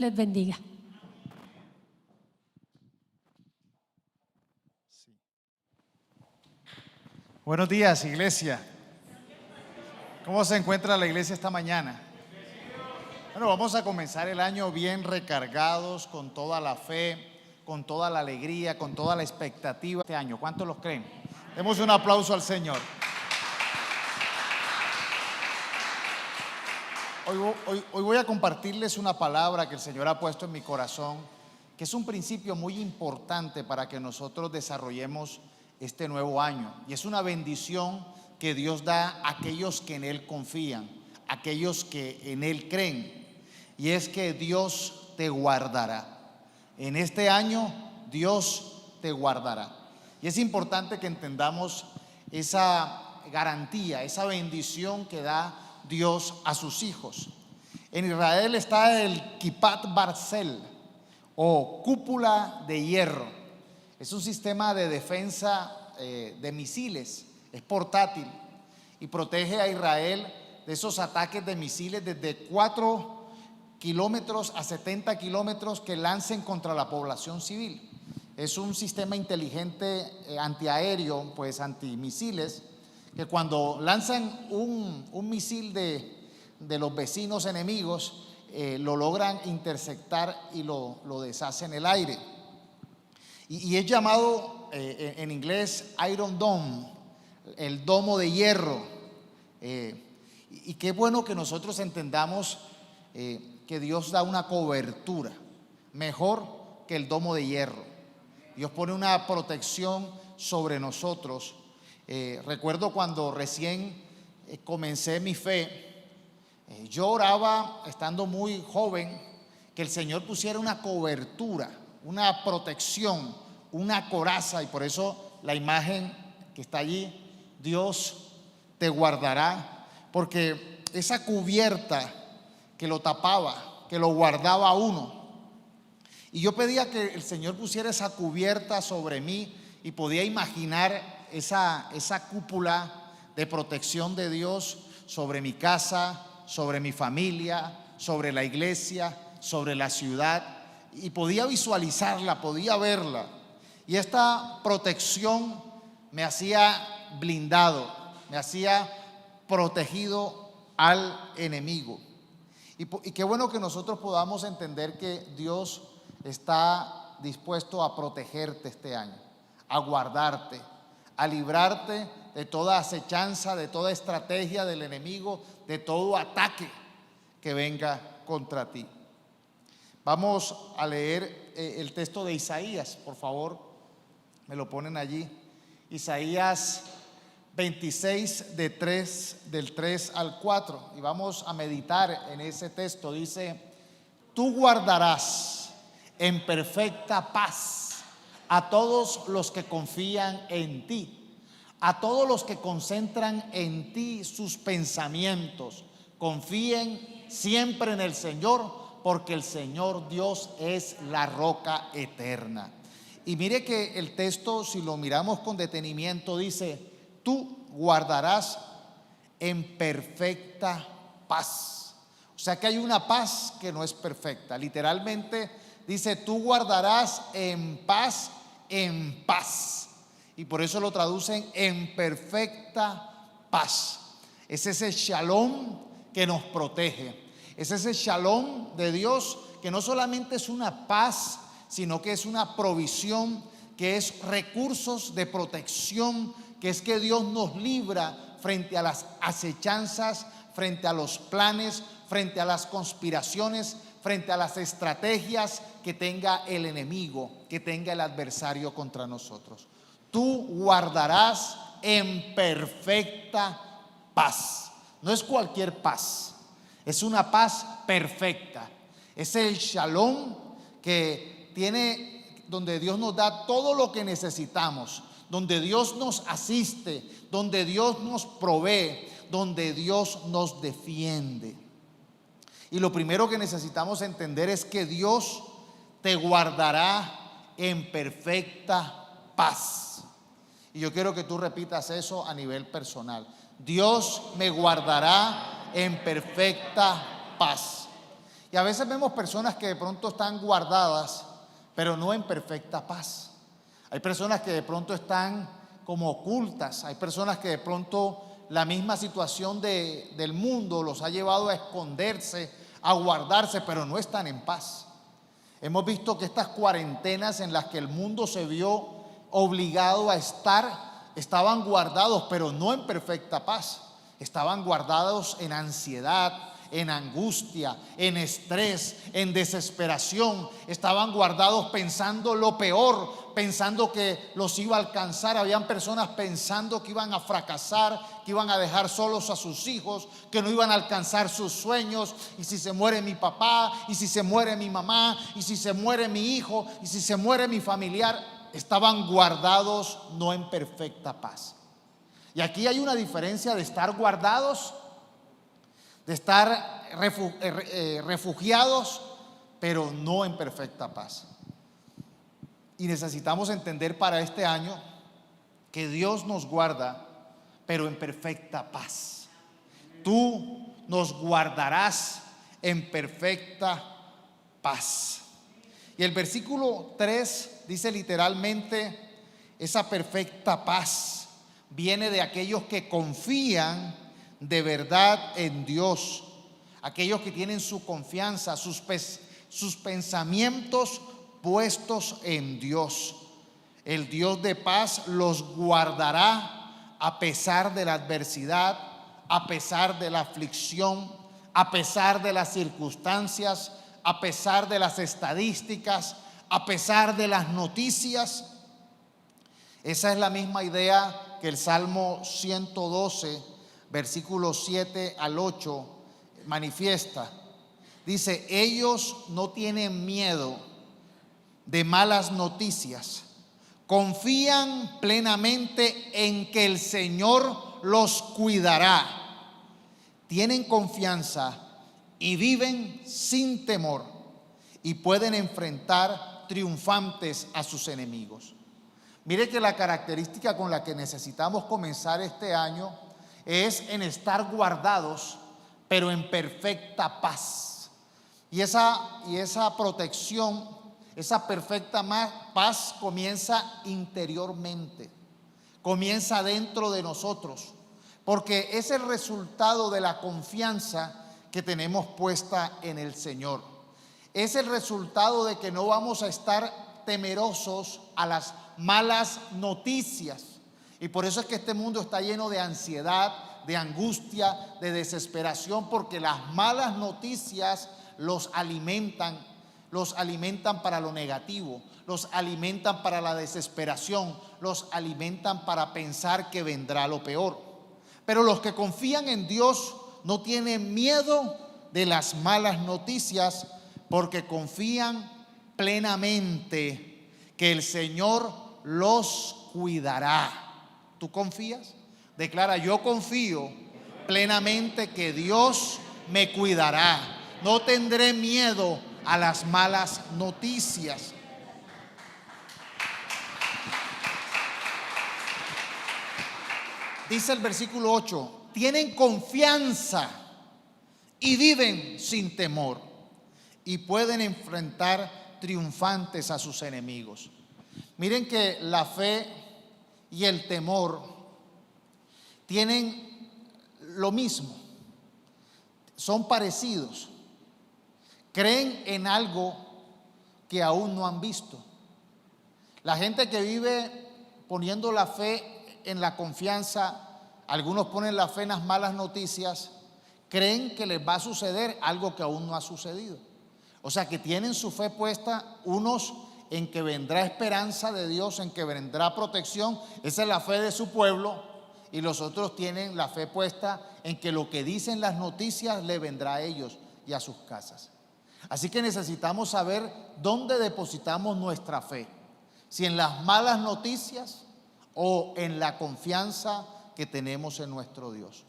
les bendiga. Buenos días, iglesia. ¿Cómo se encuentra la iglesia esta mañana? Bueno, vamos a comenzar el año bien recargados, con toda la fe, con toda la alegría, con toda la expectativa este año. ¿Cuántos los creen? Demos un aplauso al Señor. Hoy voy a compartirles una palabra que el Señor ha puesto en mi corazón, que es un principio muy importante para que nosotros desarrollemos este nuevo año. Y es una bendición que Dios da a aquellos que en Él confían, a aquellos que en Él creen. Y es que Dios te guardará. En este año Dios te guardará. Y es importante que entendamos esa garantía, esa bendición que da Dios a sus hijos. En Israel está el Kipat Barzel, o cúpula de hierro. Es un sistema de defensa de misiles, es portátil y protege a Israel de esos ataques de misiles desde 4 kilómetros a 70 kilómetros que lancen contra la población civil. Es un sistema inteligente antiaéreo, pues antimisiles, que cuando lanzan un misil de los vecinos enemigos, lo logran interceptar y lo deshacen en el aire. Y es llamado en inglés Iron Dome, el domo de hierro. Y qué bueno que nosotros entendamos que Dios da una cobertura mejor que el domo de hierro. Dios pone una protección sobre nosotros. Recuerdo cuando recién comencé mi fe, yo oraba, estando muy joven, que el Señor pusiera una cobertura, una protección, una coraza. Y por eso la imagen que está allí, Dios te guardará, porque esa cubierta que lo tapaba, que lo guardaba a uno. Y yo pedía que el Señor pusiera esa cubierta sobre mí, y podía imaginar esa cúpula de protección de Dios sobre mi casa, sobre mi familia, sobre la iglesia, sobre la ciudad, y podía visualizarla, podía verla. Y esta protección me hacía blindado, me hacía protegido al enemigo. Y qué bueno que nosotros podamos entender que Dios está dispuesto a protegerte este año, a guardarte, a librarte de toda acechanza, de toda estrategia del enemigo, de todo ataque que venga contra ti. Vamos a leer el texto de Isaías, por favor, me lo ponen allí. Isaías 26 del 3 al 4, y vamos a meditar en ese texto. Dice: tú guardarás en perfecta paz a todos los que confían en ti, a todos los que concentran en ti sus pensamientos. Confíen siempre en el Señor, porque el Señor Dios es la roca eterna. Y mire que el texto, si lo miramos con detenimiento, dice: tú guardarás en perfecta paz. O sea que hay una paz que no es perfecta. Literalmente dice: tú guardarás en paz, en paz. Y por eso lo traducen en perfecta paz. Es ese shalom que nos protege. Es ese shalom de Dios que no solamente es una paz, sino que es una provisión, que es recursos de protección, que es que Dios nos libra frente a las acechanzas, frente a los planes, frente a las conspiraciones, frente a las estrategias que tenga el enemigo, que tenga el adversario contra nosotros. Tú guardarás en perfecta paz. No es cualquier paz, es una paz perfecta. Es el shalom que tiene, donde Dios nos da todo lo que necesitamos, donde Dios nos asiste, donde Dios nos provee, donde Dios nos defiende. Y lo primero que necesitamos entender es que Dios te guardará en perfecta paz. Y yo quiero que tú repitas eso a nivel personal. Dios me guardará en perfecta paz. Y a veces vemos personas que de pronto están guardadas, pero no en perfecta paz. Hay personas que de pronto están como ocultas. Hay personas que de pronto la misma situación del mundo los ha llevado a esconderse, a guardarse, pero no están en paz. Hemos visto que estas cuarentenas en las que el mundo se vio obligado a estar, estaban guardados, pero no en perfecta paz. Estaban guardados en ansiedad, en angustia, en estrés, en desesperación. Estaban guardados pensando lo peor, pensando que los iba a alcanzar. Habían personas pensando que iban a fracasar, que iban a dejar solos a sus hijos, que no iban a alcanzar sus sueños. Y si se muere mi papá, y si se muere mi mamá, y si se muere mi hijo, y si se muere mi familiar. Estaban guardados no en perfecta paz. Y aquí hay una diferencia de estar guardados, de estar refugiados, pero no en perfecta paz. Y necesitamos entender para este año que Dios nos guarda, pero en perfecta paz. Tú nos guardarás en perfecta paz. Y el versículo 3 dice literalmente, esa perfecta paz viene de aquellos que confían de verdad en Dios, aquellos que tienen su confianza, sus pensamientos puestos en Dios. El Dios de paz los guardará a pesar de la adversidad, a pesar de la aflicción, a pesar de las circunstancias, a pesar de las estadísticas, a pesar de las noticias. Esa es la misma idea que el Salmo 112, versículos 7 al 8 manifiesta. Dice, ellos no tienen miedo de malas noticias, confían plenamente en que el Señor los cuidará, tienen confianza y viven sin temor y pueden enfrentar triunfantes a sus enemigos. Mire que la característica con la que necesitamos comenzar este año es en estar guardados, pero en perfecta paz. Y esa protección, esa perfecta paz comienza interiormente, comienza dentro de nosotros, porque es el resultado de la confianza que tenemos puesta en el Señor. Es el resultado de que no vamos a estar temerosos a las malas noticias. Y por eso es que este mundo está lleno de ansiedad, de angustia, de desesperación, porque las malas noticias los alimentan para lo negativo, los alimentan para la desesperación, los alimentan para pensar que vendrá lo peor. Pero los que confían en Dios no tienen miedo de las malas noticias, porque confían plenamente que el Señor los cuidará. ¿Tú confías? Declara, yo confío plenamente que Dios me cuidará. No tendré miedo a las malas noticias. Dice el versículo 8, tienen confianza y viven sin temor y pueden enfrentar triunfantes a sus enemigos. Miren que la fe y el temor tienen lo mismo, son parecidos, creen en algo que aún no han visto. La gente que vive poniendo la fe en la confianza, algunos ponen la fe en las malas noticias, creen que les va a suceder algo que aún no ha sucedido. O sea que tienen su fe puesta unos en que vendrá esperanza de Dios, en que vendrá protección. Esa es la fe de su pueblo. Y los otros tienen la fe puesta en que lo que dicen las noticias le vendrá a ellos y a sus casas. Así que necesitamos saber dónde depositamos nuestra fe. Si en las malas noticias o en la confianza que tenemos en nuestro Dios.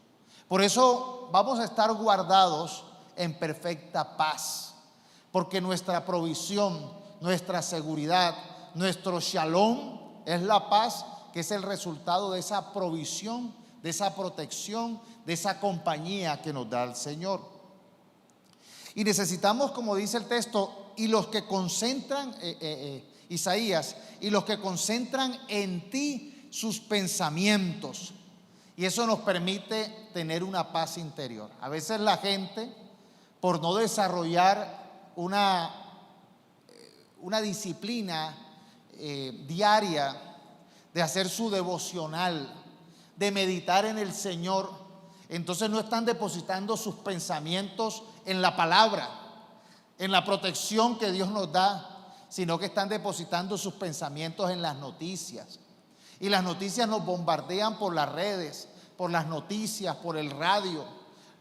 Por eso vamos a estar guardados en perfecta paz. Porque nuestra provisión, nuestra seguridad, nuestro shalom es la paz, que es el resultado de esa provisión, de esa protección, de esa compañía que nos da el Señor. Y necesitamos, como dice el texto, y los que concentran, Isaías, y los que concentran en ti sus pensamientos. Y eso nos permite tener una paz interior. A veces la gente, por no desarrollar una disciplina diaria de hacer su devocional, de meditar en el Señor, entonces no están depositando sus pensamientos en la palabra, en la protección que Dios nos da, sino que están depositando sus pensamientos en las noticias. Y las noticias nos bombardean por las redes, por las noticias, por el radio,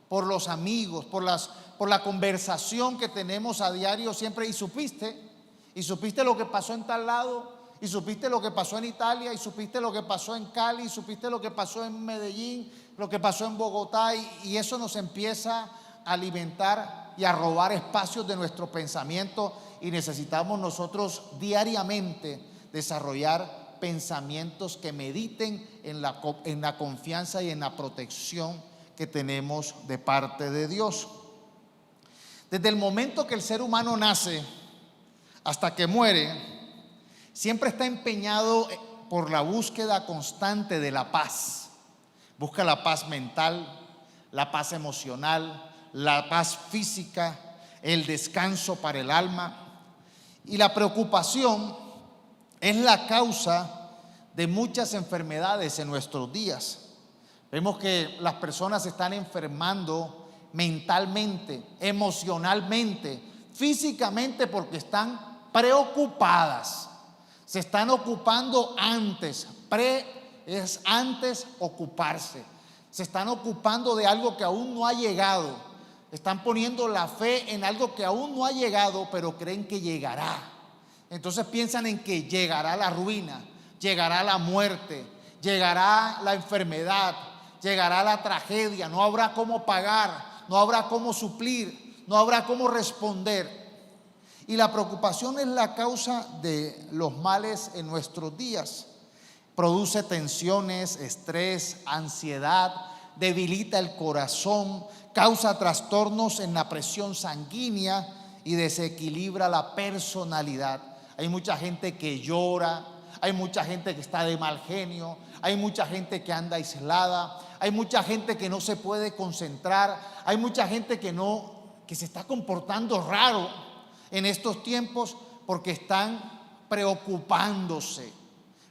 por los amigos, por la conversación que tenemos a diario siempre. Y supiste lo que pasó en tal lado, y supiste lo que pasó en Italia, y supiste lo que pasó en Cali, y supiste lo que pasó en Medellín, lo que pasó en Bogotá, y eso nos empieza a alimentar y a robar espacios de nuestro pensamiento. Y necesitamos nosotros diariamente desarrollar pensamientos que mediten en la confianza y en la protección que tenemos de parte de Dios. Desde el momento que el ser humano nace hasta que muere, siempre está empeñado por la búsqueda constante de la paz. Busca la paz mental, la paz emocional, la paz física, el descanso para el alma. Y la preocupación es la causa de muchas enfermedades en nuestros días. Vemos que las personas se están enfermando mentalmente, emocionalmente, físicamente, porque están preocupadas. Se están ocupando antes. Es antes ocuparse. Se están ocupando de algo que aún no ha llegado. Están poniendo la fe en algo que aún no ha llegado, pero creen que llegará. Entonces piensan en que llegará la ruina, llegará la muerte, llegará la enfermedad, llegará la tragedia. No habrá cómo pagar, no habrá cómo suplir, no habrá cómo responder. Y la preocupación es la causa de los males en nuestros días. Produce tensiones, estrés, ansiedad, debilita el corazón, causa trastornos en la presión sanguínea y desequilibra la personalidad. Hay mucha gente que llora, hay mucha gente que está de mal genio, hay mucha gente que anda aislada, hay mucha gente que no se puede concentrar, hay mucha gente que se está comportando raro en estos tiempos porque están preocupándose,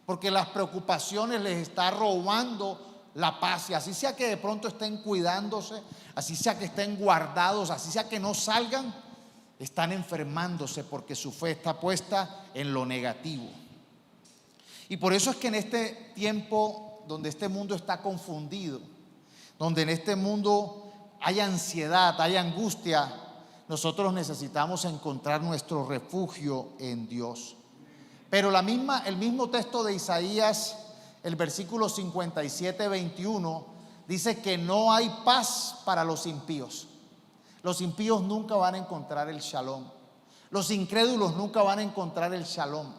porque las preocupaciones les están robando la paz. Y así sea que de pronto estén cuidándose, así sea que estén guardados, así sea que no salgan, están enfermándose porque su fe está puesta en lo negativo. Y por eso es que en este tiempo donde este mundo está confundido, donde en este mundo hay ansiedad, hay angustia, nosotros necesitamos encontrar nuestro refugio en Dios. Pero el mismo texto de Isaías, el versículo 57, 21, dice que no hay paz para los impíos. Los impíos nunca van a encontrar el shalom. Los incrédulos nunca van a encontrar el shalom.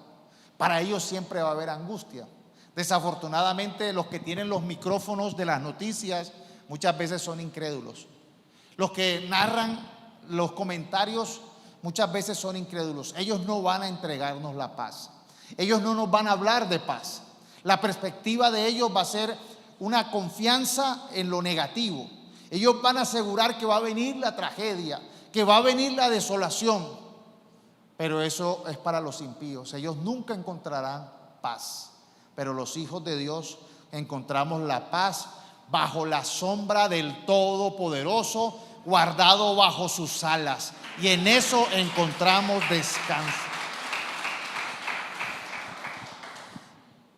Para ellos siempre va a haber angustia. Desafortunadamente, los que tienen los micrófonos de las noticias muchas veces son incrédulos. Los que narran los comentarios muchas veces son incrédulos. Ellos no van a entregarnos la paz. Ellos no nos van a hablar de paz. La perspectiva de ellos va a ser una confianza en lo negativo. Ellos van a asegurar que va a venir la tragedia, que va a venir la desolación. Pero eso es para los impíos. Ellos nunca encontrarán paz. Pero los hijos de Dios encontramos la paz bajo la sombra del Todopoderoso, guardado bajo sus alas. Y en eso encontramos descanso.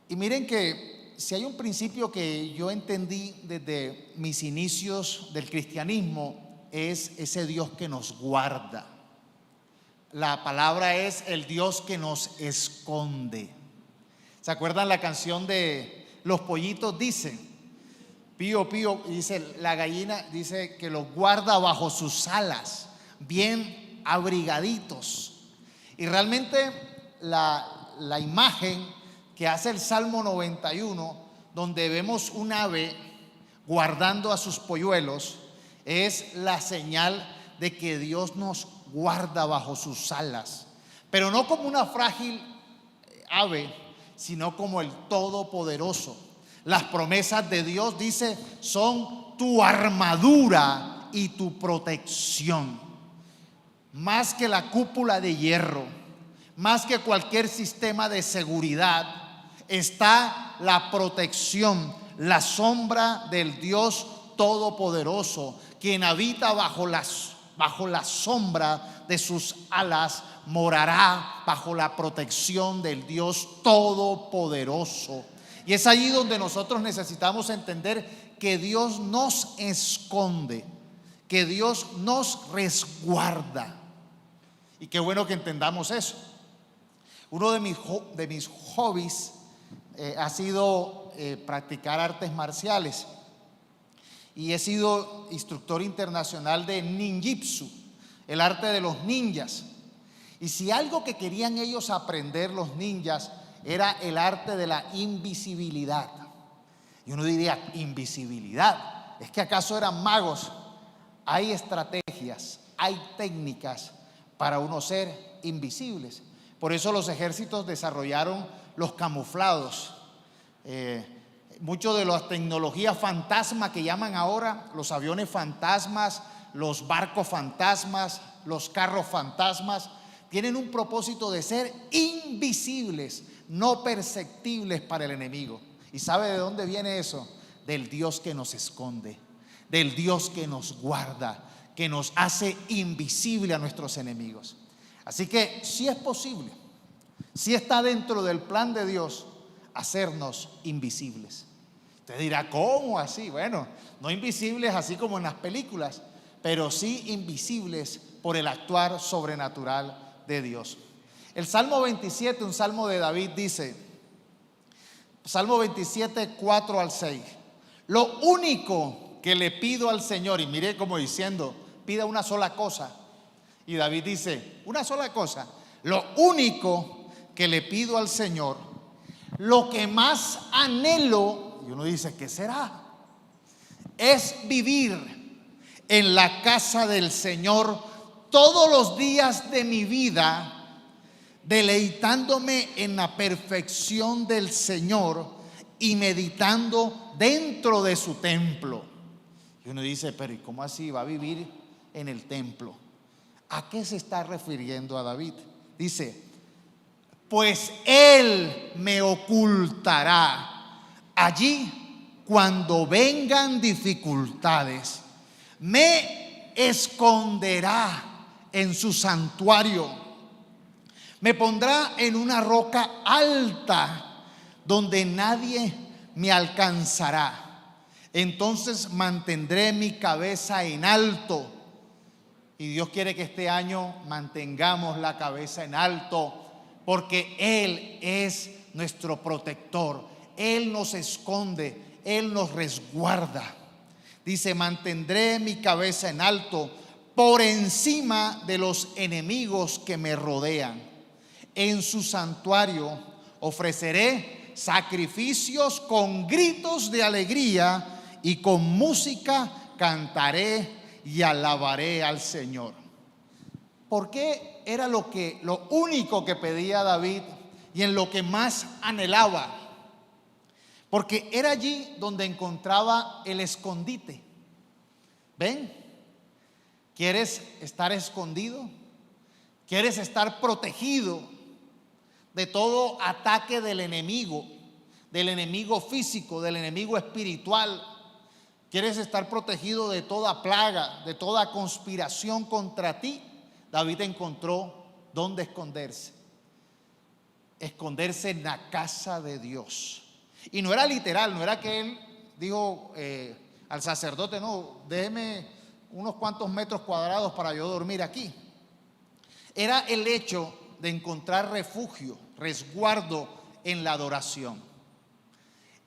Y miren que si hay un principio que yo entendí desde mis inicios del cristianismo, es ese Dios que nos guarda. La palabra es el Dios que nos esconde. ¿Se acuerdan la canción de Los Pollitos? Dice, pío, pío, y dice la gallina, dice que los guarda bajo sus alas, bien abrigaditos. Y realmente la imagen que hace el Salmo 91, donde vemos un ave guardando a sus polluelos, es la señal de que Dios nos guarda bajo sus alas, pero no como una frágil ave, sino como el Todopoderoso. Las promesas de Dios, dice, son tu armadura y tu protección. Más que la cúpula de hierro, más que cualquier sistema de seguridad, está la protección, la sombra del Dios Todopoderoso, quien habita bajo la sombra de sus alas, morará bajo la protección del Dios Todopoderoso. Y es allí donde nosotros necesitamos entender que Dios nos esconde, que Dios nos resguarda. Y qué bueno que entendamos eso. Uno de mis hobbies ha sido practicar artes marciales. Y he sido instructor internacional de ninjitsu, el arte de los ninjas. Y si algo que querían ellos aprender los ninjas era el arte de la invisibilidad. Y uno diría, ¿invisibilidad? ¿Es que acaso eran magos? Hay estrategias, hay técnicas para uno ser invisibles. Por eso los ejércitos desarrollaron los camuflados. Mucho de las tecnologías fantasma que llaman ahora, los aviones fantasmas, los barcos fantasmas, los carros fantasmas, tienen un propósito de ser invisibles, no perceptibles para el enemigo. ¿Y sabe de dónde viene eso? Del Dios que nos esconde, del Dios que nos guarda, que nos hace invisible a nuestros enemigos. Así que sí es posible, sí está dentro del plan de Dios hacernos invisibles. Usted dirá, ¿cómo así? Bueno, no invisibles así como en las películas, pero sí invisibles por el actuar sobrenatural de Dios. El Salmo 27, un salmo de David, dice, Salmo 27, 4 al 6, lo único que le pido al Señor, y mire como diciendo, pida una sola cosa. Y David dice, una sola cosa, lo único que le pido al Señor, lo que más anhelo, y uno dice, ¿qué será? Es vivir en la casa del Señor todos los días de mi vida, deleitándome en la perfección del Señor y meditando dentro de su templo. Y uno dice, pero ¿y cómo así va a vivir en el templo? ¿A qué se está refiriendo a David? Dice, pues Él me ocultará allí cuando vengan dificultades, me esconderá en su santuario, me pondrá en una roca alta donde nadie me alcanzará. Entonces mantendré mi cabeza en alto. Y Dios quiere que este año mantengamos la cabeza en alto, porque Él es nuestro protector. Él nos esconde, Él nos resguarda. Dice, mantendré mi cabeza en alto por encima de los enemigos que me rodean. En su santuario ofreceré sacrificios con gritos de alegría y con música cantaré y alabaré al Señor. ¿Por qué era lo único que pedía David y en lo que más anhelaba? Porque era allí donde encontraba el escondite. ¿Ven? ¿Quieres estar escondido? ¿Quieres estar protegido de todo ataque del enemigo físico, del enemigo espiritual? ¿Quieres estar protegido de toda plaga, de toda conspiración contra ti? David encontró dónde esconderse. Esconderse en la casa de Dios. Y no era literal, no era que él dijo al sacerdote, no, déjeme unos cuantos metros cuadrados para yo dormir aquí. Era el hecho de encontrar refugio, resguardo en la adoración,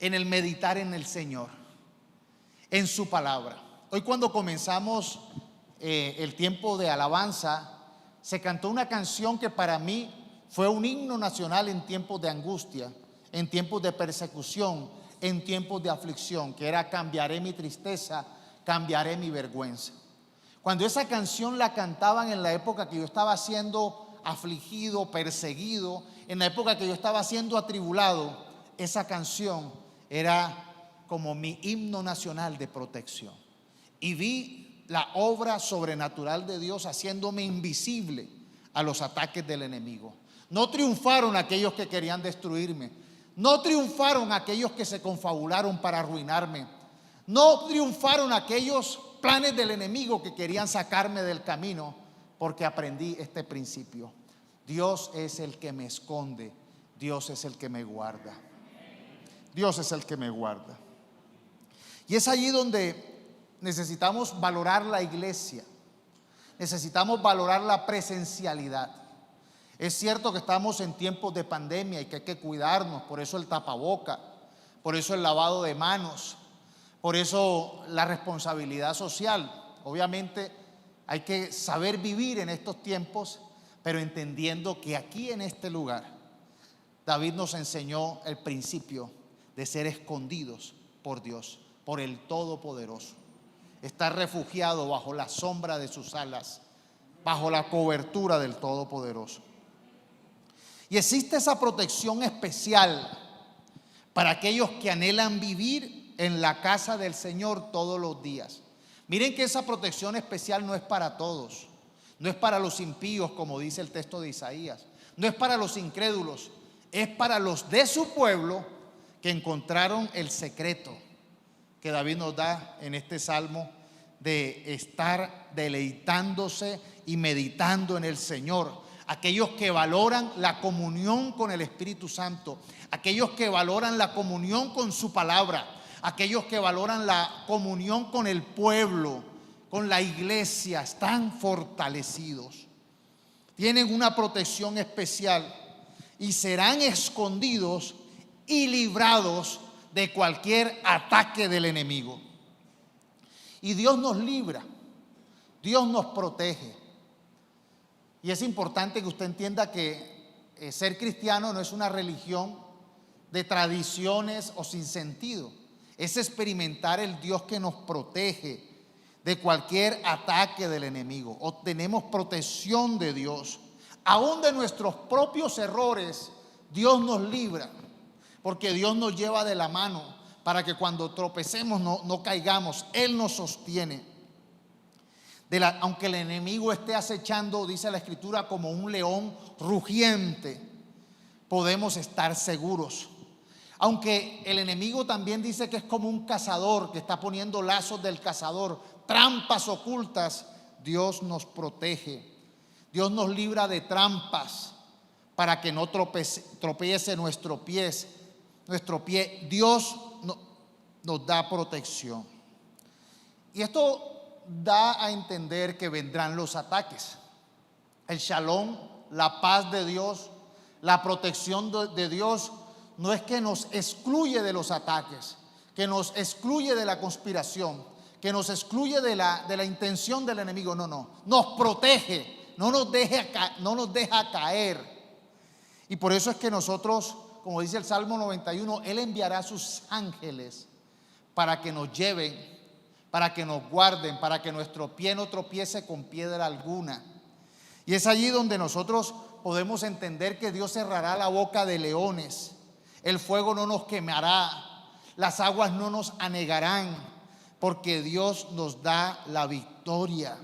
en el meditar en el Señor, en su palabra. Hoy cuando comenzamos el tiempo de alabanza, se cantó una canción que para mí fue un himno nacional en tiempos de angustia, en tiempos de persecución, en tiempos de aflicción, que era cambiaré mi tristeza, cambiaré mi vergüenza. Cuando esa canción la cantaban en la época que yo estaba siendo afligido, perseguido, en la época que yo estaba siendo atribulado, esa canción era como mi himno nacional de protección. Y vi la obra sobrenatural de Dios haciéndome invisible a los ataques del enemigo. No triunfaron aquellos que querían destruirme. No triunfaron aquellos que se confabularon para arruinarme. No triunfaron aquellos planes del enemigo que querían sacarme del camino, porque aprendí este principio. Dios es el que me esconde, Dios es el que me guarda. Dios es el que me guarda. Y es allí donde necesitamos valorar la iglesia. Necesitamos valorar la presencialidad. Es cierto que estamos en tiempos de pandemia y que hay que cuidarnos, por eso el tapaboca, por eso el lavado de manos, por eso la responsabilidad social. Obviamente hay que saber vivir en estos tiempos, pero entendiendo que aquí en este lugar David nos enseñó el principio de ser escondidos por Dios, por el Todopoderoso. Estar refugiado bajo la sombra de sus alas, bajo la cobertura del Todopoderoso. Y existe esa protección especial para aquellos que anhelan vivir en la casa del Señor todos los días. Miren que esa protección especial no es para todos, no es para los impíos, como dice el texto de Isaías, no es para los incrédulos, es para los de su pueblo que encontraron el secreto que David nos da en este salmo, de estar deleitándose y meditando en el Señor. Aquellos que valoran la comunión con el Espíritu Santo, aquellos que valoran la comunión con su palabra, aquellos que valoran la comunión con el pueblo, con la iglesia, están fortalecidos, tienen una protección especial y serán escondidos y librados de cualquier ataque del enemigo. Y Dios nos libra, Dios nos protege. Y es importante que usted entienda que ser cristiano no es una religión de tradiciones o sin sentido. Es experimentar el Dios que nos protege de cualquier ataque del enemigo. Obtenemos protección de Dios. Aún de nuestros propios errores, Dios nos libra, porque Dios nos lleva de la mano para que cuando tropecemos no caigamos. Él nos sostiene. Aunque el enemigo esté acechando, dice la Escritura, como un león rugiente, podemos estar seguros. Aunque el enemigo también dice que es como un cazador que está poniendo lazos del cazador, trampas ocultas, Dios nos protege. Dios nos libra de trampas para que no tropiece nuestro pie. Dios nos da protección. Y esto da a entender que vendrán los ataques. El shalom, la paz de Dios, la protección de Dios no es que nos excluye de los ataques, que nos excluye de la conspiración, que nos excluye de la intención del enemigo. No, nos protege, no nos deja caer. Y por eso es que nosotros, como dice el Salmo 91, Él enviará a sus ángeles para que nos lleven, para que nos guarden, para que nuestro pie no tropiece con piedra alguna. Y es allí donde nosotros podemos entender que Dios cerrará la boca de leones. El fuego no nos quemará, las aguas no nos anegarán, porque Dios nos da la victoria.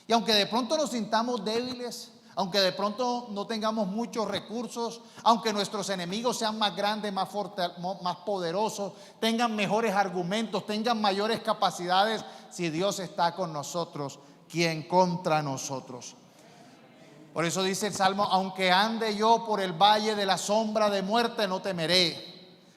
Y aunque de pronto nos sintamos débiles, aunque de pronto no tengamos muchos recursos, aunque nuestros enemigos sean más grandes, más fuertes, más poderosos, tengan mejores argumentos, tengan mayores capacidades, si Dios está con nosotros, ¿quién contra nosotros? Por eso dice el Salmo: aunque ande yo por el valle de la sombra de muerte, no temeré,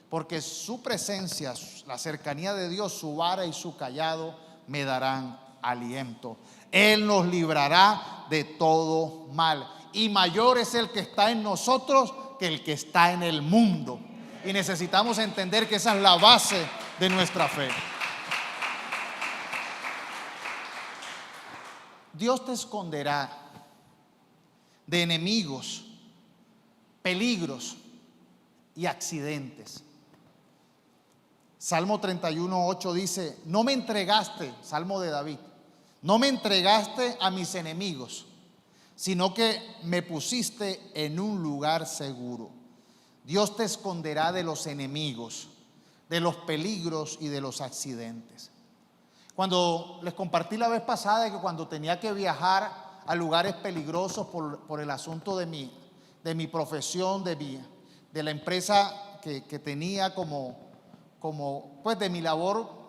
porque su presencia, la cercanía de Dios, su vara y su cayado me darán aliento. Él nos librará de todo mal, y mayor es el que está en nosotros que el que está en el mundo. Y necesitamos entender que esa es la base de nuestra fe. Dios te esconderá de enemigos, peligros y accidentes. Salmo 31:8 dice: no me entregaste, Salmo de David, No me entregaste a mis enemigos, sino que me pusiste en un lugar seguro. Dios te esconderá de los enemigos, de los peligros y de los accidentes. Cuando les compartí la vez pasada que cuando tenía que viajar a lugares peligrosos por el asunto de mi profesión, de la empresa que tenía pues de mi labor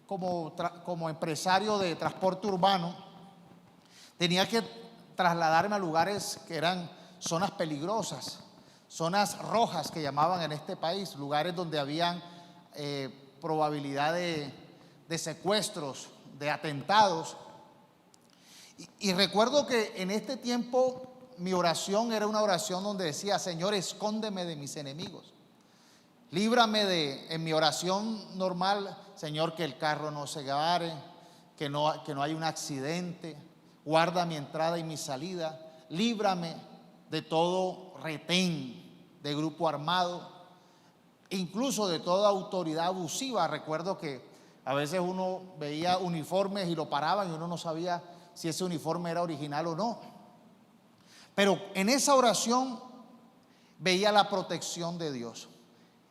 como empresario de transporte urbano, tenía que trasladarme a lugares que eran zonas peligrosas, zonas rojas que llamaban en este país, lugares donde habían probabilidad de secuestros, de atentados. Y recuerdo que en este tiempo mi oración era una oración donde decía: Señor, escóndeme de mis enemigos. Líbrame en mi oración normal, Señor, que el carro no se gare, que no haya un accidente, guarda mi entrada y mi salida, líbrame de todo retén de grupo armado, incluso de toda autoridad abusiva. Recuerdo que a veces uno veía uniformes y lo paraban y uno no sabía si ese uniforme era original o no. Pero en esa oración veía la protección de Dios.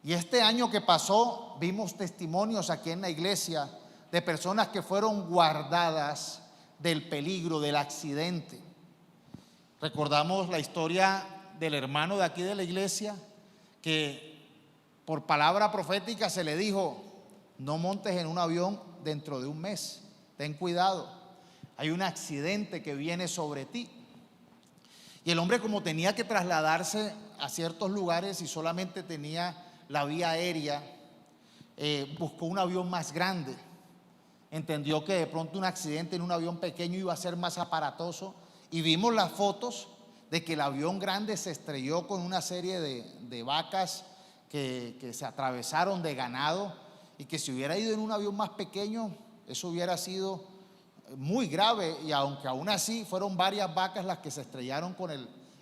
Y este año que pasó vimos testimonios aquí en la iglesia de personas que fueron guardadas del peligro, del accidente. Recordamos la historia del hermano de aquí de la iglesia que por palabra profética se le dijo: no montes en un avión dentro de un mes, ten cuidado, hay un accidente que viene sobre ti. Y el hombre, como tenía que trasladarse a ciertos lugares y solamente tenía la vía aérea, buscó un avión más grande. Entendió que de pronto un accidente en un avión pequeño iba a ser más aparatoso, y vimos las fotos de que el avión grande se estrelló con una serie de vacas que se atravesaron, de ganado, y que si hubiera ido en un avión más pequeño eso hubiera sido muy grave. Y aunque aún así fueron varias vacas las que se estrellaron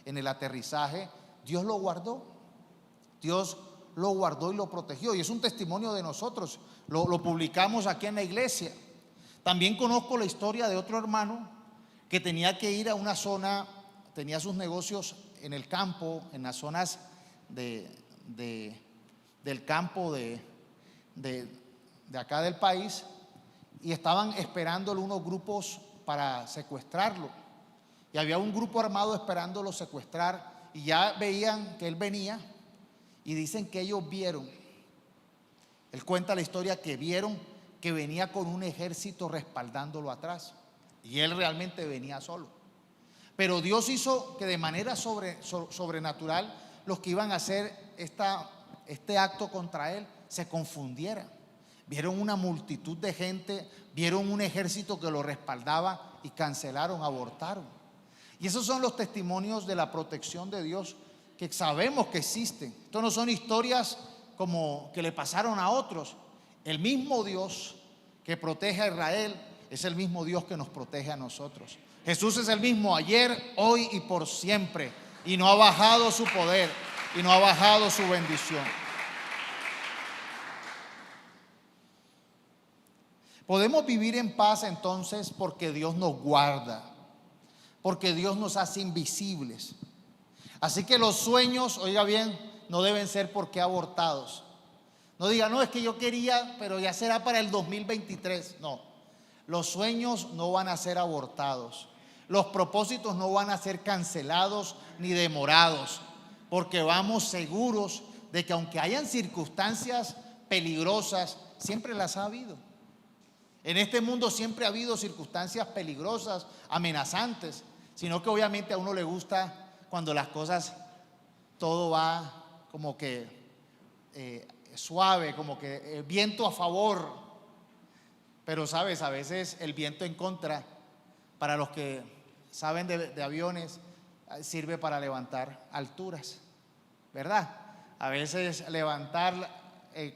en el aterrizaje, Dios lo guardó. Dios lo guardó y lo protegió, y es un testimonio de nosotros. Lo publicamos aquí en la iglesia. También conozco la historia de otro hermano que tenía que ir a una zona, tenía sus negocios en el campo, en las zonas del campo de acá del país, y estaban esperándolo unos grupos para secuestrarlo, y había un grupo armado esperándolo secuestrar, y ya veían que él venía. Y dicen que ellos vieron, él cuenta la historia, que vieron que venía con un ejército respaldándolo atrás, y él realmente venía solo. Pero Dios hizo que de manera sobrenatural los que iban a hacer este acto contra él se confundieran. Vieron una multitud de gente, vieron un ejército que lo respaldaba y cancelaron, abortaron. Y esos son los testimonios de la protección de Dios que sabemos que existen. Esto no son historias como que le pasaron a otros. El mismo Dios que protege a Israel es el mismo Dios que nos protege a nosotros. Jesús es el mismo ayer, hoy y por siempre, y no ha bajado su poder y no ha bajado su bendición. Podemos vivir en paz entonces porque Dios nos guarda, porque Dios nos hace invisibles. Así que los sueños, oiga bien, no deben ser porque abortados. No diga: no, es que yo quería, pero ya será para el 2023. No, los sueños no van a ser abortados. Los propósitos no van a ser cancelados ni demorados, porque vamos seguros de que aunque hayan circunstancias peligrosas, siempre las ha habido. En este mundo siempre ha habido circunstancias peligrosas, amenazantes, sino que obviamente a uno le gusta cuando las cosas, todo va como que suave, como que viento a favor. Pero sabes, a veces el viento en contra, para los que saben de aviones, sirve para levantar alturas, ¿verdad? A veces levantar,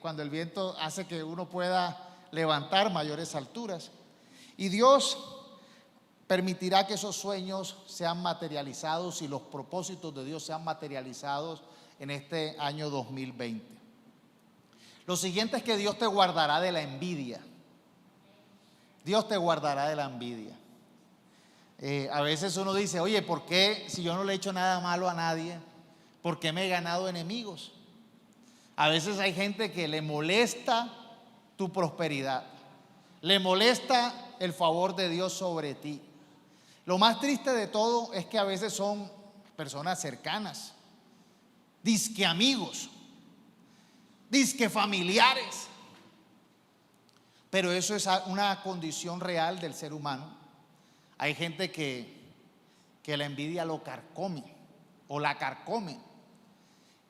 cuando el viento hace que uno pueda levantar mayores alturas. Y Dios permitirá que esos sueños sean materializados y los propósitos de Dios sean materializados en este año 2020. Lo siguiente es que Dios te guardará de la envidia. Dios te guardará de la envidia. A veces uno dice, oye, ¿por qué si yo no le he hecho nada malo a nadie, por qué me he ganado enemigos? A veces hay gente que le molesta tu prosperidad, le molesta el favor de Dios sobre ti. Lo más triste de todo es que a veces son personas cercanas, dizque amigos, dizque familiares, pero eso es una condición real del ser humano. Hay gente que la envidia lo carcome o la carcome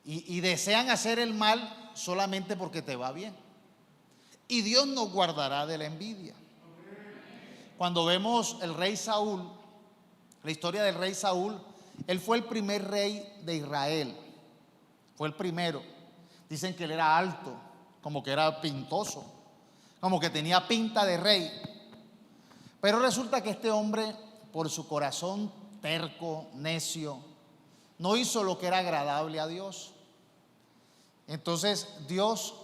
y desean hacer el mal solamente porque te va bien. Y Dios nos guardará de la envidia. Cuando vemos el rey Saúl, la historia del rey Saúl, él fue el primer rey de Israel, fue el primero. Dicen que él era alto, como que era pintoso, como que tenía pinta de rey. Pero resulta que este hombre, por su corazón terco, necio, no hizo lo que era agradable a Dios. Entonces Dios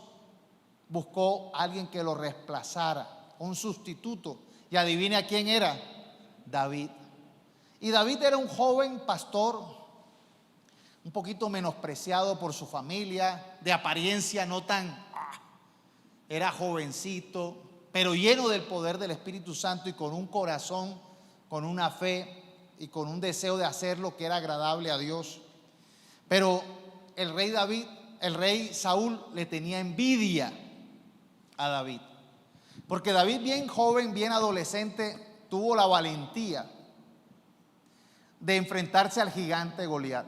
buscó a alguien que lo reemplazara, un sustituto. Y adivine a quién era: David. Y David era un joven pastor, un poquito menospreciado por su familia, de apariencia no tan... Era jovencito, pero lleno del poder del Espíritu Santo y con un corazón, con una fe y con un deseo de hacer lo que era agradable a Dios. Pero el rey Saúl le tenía envidia a David, porque David, bien joven, bien adolescente, tuvo la valentía de enfrentarse al gigante Goliat,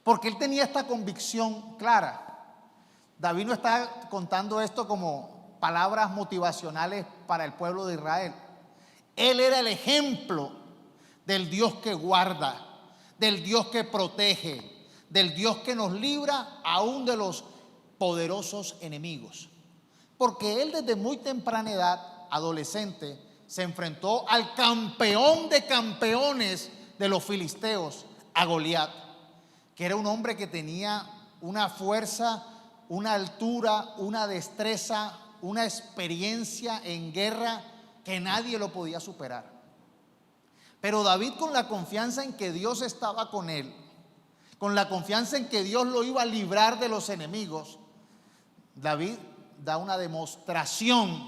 porque él tenía esta convicción clara. David no está contando esto como palabras motivacionales para el pueblo de Israel. Él era el ejemplo del Dios que guarda, del Dios que protege, del Dios que nos libra aún de los poderosos enemigos. Porque él desde muy temprana edad, adolescente, se enfrentó al campeón de campeones de los filisteos, a Goliat, que era un hombre que tenía una fuerza, una altura, una destreza, una experiencia en guerra que nadie lo podía superar. Pero David, con la confianza en que Dios estaba con él, con la confianza en que Dios lo iba a librar de los enemigos, David da una demostración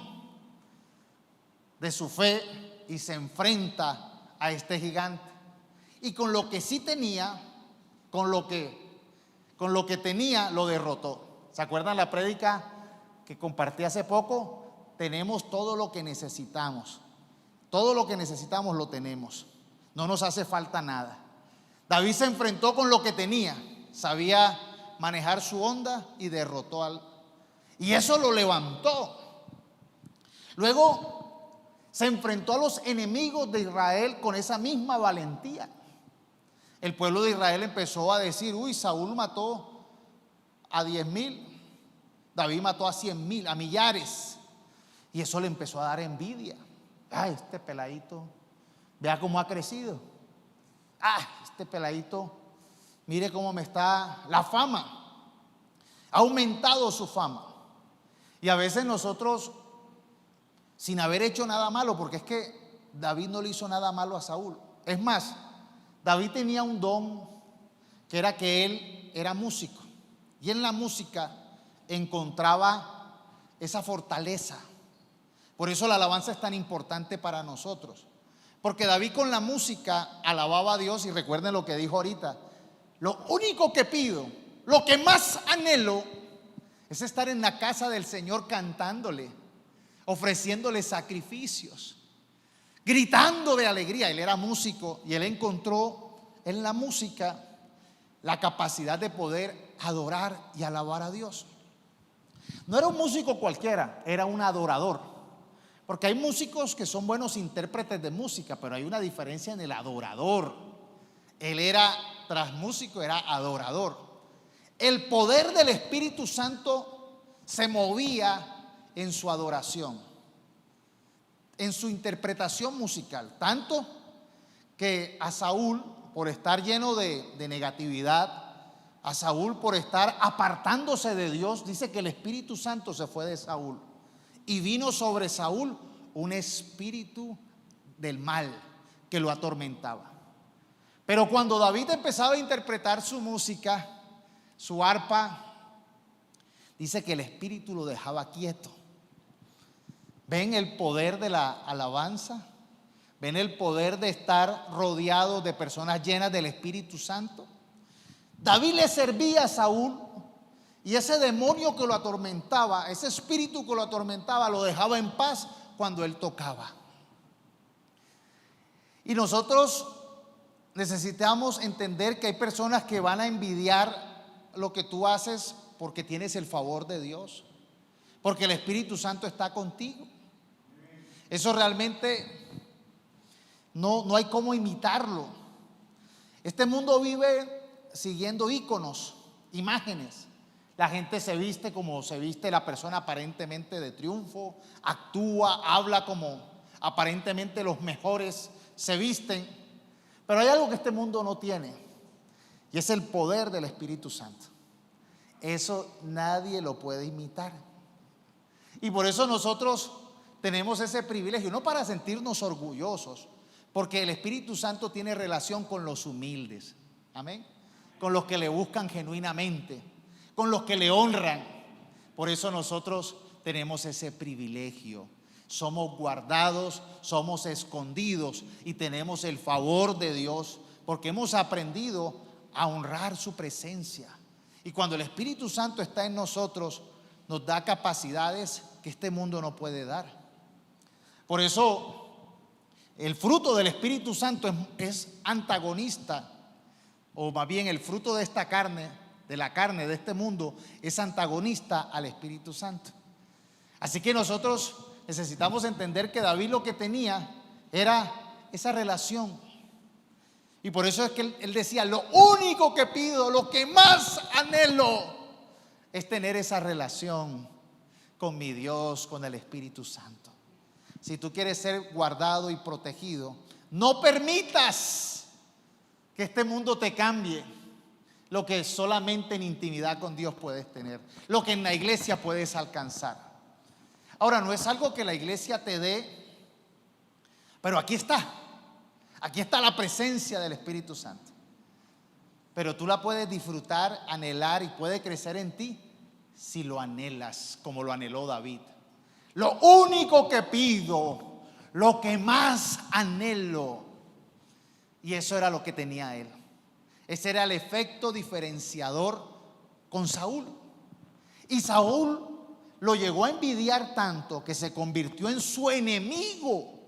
de su fe y se enfrenta a este gigante. Y con lo que sí tenía, con lo que tenía, lo derrotó. ¿Se acuerdan la prédica que compartí hace poco? Tenemos todo lo que necesitamos. Todo lo que necesitamos lo tenemos. No nos hace falta nada. David se enfrentó con lo que tenía. Sabía manejar su onda y derrotó y eso lo levantó. Luego se enfrentó a los enemigos de Israel con esa misma valentía. El pueblo de Israel empezó a decir: uy, Saúl mató a 10,000, David mató a 100,000, a millares. Y eso le empezó a dar envidia. Ay, este peladito, vea cómo ha crecido. Este peladito, mire cómo me está la fama. Ha aumentado su fama. Y a veces nosotros, sin haber hecho nada malo, porque es que David no le hizo nada malo a Saúl. Es más, David tenía un don, que era que él era músico. Y en la música encontraba esa fortaleza. Por eso la alabanza es tan importante para nosotros. Porque David con la música alababa a Dios. Y recuerden lo que dijo ahorita: lo único que pido, lo que más anhelo, es estar en la casa del Señor cantándole, ofreciéndole sacrificios, gritando de alegría. Él era músico y él encontró en la música la capacidad de poder adorar y alabar a Dios. No era un músico cualquiera, era un adorador. Porque hay músicos que son buenos intérpretes de música, pero hay una diferencia en el adorador. Él era, tras músico, era adorador. El poder del Espíritu Santo se movía en su adoración, en su interpretación musical. Tanto que a Saúl, por estar lleno de negatividad, a Saúl por estar apartándose de Dios, dice que el Espíritu Santo se fue de Saúl y vino sobre Saúl un espíritu del mal que lo atormentaba. Pero cuando David empezaba a interpretar su música, su arpa, dice que el espíritu lo dejaba quieto. ¿Ven el poder de la alabanza? ¿Ven el poder de estar rodeado de personas llenas del Espíritu Santo? David le servía a Saúl y ese demonio que lo atormentaba, ese espíritu que lo atormentaba, lo dejaba en paz cuando él tocaba. Y nosotros necesitamos entender que hay personas que van a envidiar lo que tú haces porque tienes el favor de Dios, porque el Espíritu Santo está contigo. Eso realmente no hay cómo imitarlo. Este mundo vive siguiendo íconos, imágenes. La gente se viste como se viste la persona aparentemente de triunfo, actúa, habla como aparentemente los mejores se visten. Pero hay algo que este mundo no tiene, y es el poder del Espíritu Santo. Eso nadie lo puede imitar. Y por eso nosotros tenemos ese privilegio, no para sentirnos orgullosos, porque el Espíritu Santo tiene relación con los humildes, amén, con los que le buscan genuinamente, con los que le honran. Por eso nosotros tenemos ese privilegio. Somos guardados, somos escondidos y tenemos el favor de Dios porque hemos aprendido a honrar su presencia. Y cuando el Espíritu Santo está en nosotros, nos da capacidades que este mundo no puede dar. Por eso el fruto del Espíritu Santo es antagonista, o más bien el fruto de esta carne, de la carne de este mundo, es antagonista al Espíritu Santo. Así que nosotros necesitamos entender que David lo que tenía era esa relación. Y por eso es que él decía, lo único que pido, lo que más anhelo, es tener esa relación con mi Dios, con el Espíritu Santo. Si tú quieres ser guardado y protegido, no permitas que este mundo te cambie lo que solamente en intimidad con Dios puedes tener, lo que en la iglesia puedes alcanzar. Ahora, no es algo que la iglesia te dé, pero aquí está la presencia del Espíritu Santo. Pero tú la puedes disfrutar, anhelar y puede crecer en ti si lo anhelas como lo anheló David. Lo único que pido, lo que más anhelo. Y eso era lo que tenía él. Ese era el efecto diferenciador con Saúl. Y Saúl lo llegó a envidiar tanto que se convirtió en su enemigo,